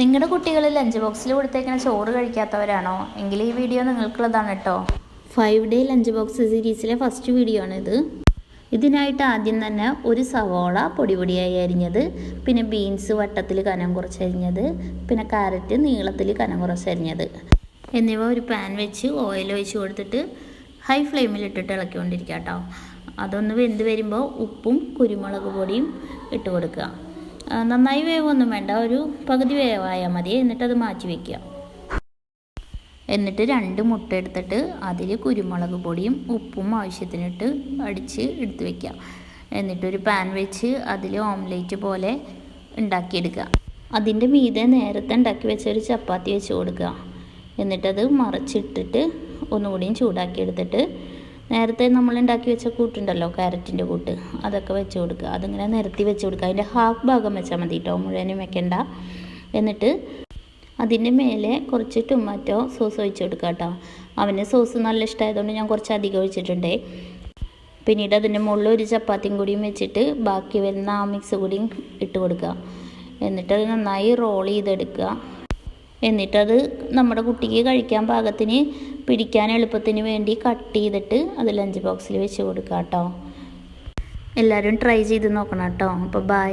നിങ്ങളുടെ കുട്ടികൾ ലഞ്ച് ബോക്സിൽ കൊടുത്തേക്കുന്ന ചോറ് കഴിക്കാത്തവരാണോ എങ്കിൽ ഈ വീഡിയോ നിങ്ങൾക്കുള്ളതാണ് കേട്ടോ. 5 ഡേ ലഞ്ച് ബോക്സ് സീരീസിലെ ഫസ്റ്റ് വീഡിയോ ആണിത്. ഇതിനായിട്ട് ആദ്യം തന്നെ ഒരു സവോള പൊടി പൊടിയായി അരിഞ്ഞത്, പിന്നെ ബീൻസ് വട്ടത്തിൽ കനം കുറച്ചരിഞ്ഞത്, പിന്നെ കാരറ്റ് നീളത്തിൽ കനം കുറച്ചരിഞ്ഞത് എന്നിവ ഒരു പാൻ വെച്ച് ഓയിൽ ഒഴിച്ച് കൊടുത്തിട്ട് ഹൈ ഫ്ലെയിമിലിട്ടിട്ട് ഇളക്കിക്കൊണ്ടിരിക്കുക കേട്ടോ. അതൊന്ന് വെന്ത് വരുമ്പോൾ ഉപ്പും കുരുമുളക് പൊടിയും ഇട്ട് കൊടുക്കുക. നന്നായി വേവൊന്നും വേണ്ട, ഒരു പകുതി വേവായാൽ മതി. എന്നിട്ടത് മാറ്റി വയ്ക്കുക. എന്നിട്ട് 2 മുട്ട എടുത്തിട്ട് അതിൽ കുരുമുളക് പൊടിയും ഉപ്പും ആവശ്യത്തിനിട്ട് അടിച്ച് എടുത്ത് വയ്ക്കുക. എന്നിട്ടൊരു പാൻ വെച്ച് അതിൽ ഓംലേറ്റ് പോലെ ഉണ്ടാക്കിയെടുക്കുക. അതിൻ്റെ മീതെ നേരത്തെ ഉണ്ടാക്കി വെച്ച ഒരു ചപ്പാത്തി വെച്ച് കൊടുക്കുക. എന്നിട്ടത് മറിച്ചിട്ടിട്ട് ഒന്നുകൂടിയും ചൂടാക്കി എടുത്തിട്ട് നേരത്തെ നമ്മൾ ഉണ്ടാക്കി വെച്ച കൂട്ടുണ്ടല്ലോ, ക്യാരറ്റിൻ്റെ കൂട്ട്, അതൊക്കെ വെച്ച് കൊടുക്കുക. അതിങ്ങനെ നിരത്തി വെച്ച് കൊടുക്കുക. അതിൻ്റെ ഹാഫ് ഭാഗം വെച്ചാൽ മതി കേട്ടോ, മുഴുവനും വെക്കണ്ട. എന്നിട്ട് അതിൻ്റെ മേലെ കുറച്ച് ടൊമാറ്റോ സോസ് ഒഴിച്ച് കൊടുക്കുക കേട്ടോ. അവന് സോസ് നല്ല ഇഷ്ടമായതുകൊണ്ട് ഞാൻ കുറച്ച് അധികം ഒഴിച്ചിട്ടുണ്ടേ. പിന്നീട് അതിൻ്റെ മുകളിൽ ഒരു ചപ്പാത്തിയും കൂടിയും വെച്ചിട്ട് ബാക്കി വരുന്ന ആ മിക്സ് കൂടിയും ഇട്ട് കൊടുക്കുക. എന്നിട്ടത് നന്നായി റോൾ ചെയ്തെടുക്കുക. എന്നിട്ടത് നമ്മുടെ കുട്ടിക്ക് കഴിക്കാൻ പാകത്തിന് പിടിക്കാൻ എളുപ്പത്തിന് വേണ്ടി കട്ട് ചെയ്തിട്ട് അത് ലഞ്ച് ബോക്സിൽ വെച്ച് കൊടുക്കുക കേട്ടോ. എല്ലാവരും ട്രൈ ചെയ്ത് നോക്കണം കേട്ടോ. അപ്പോൾ ബൈ.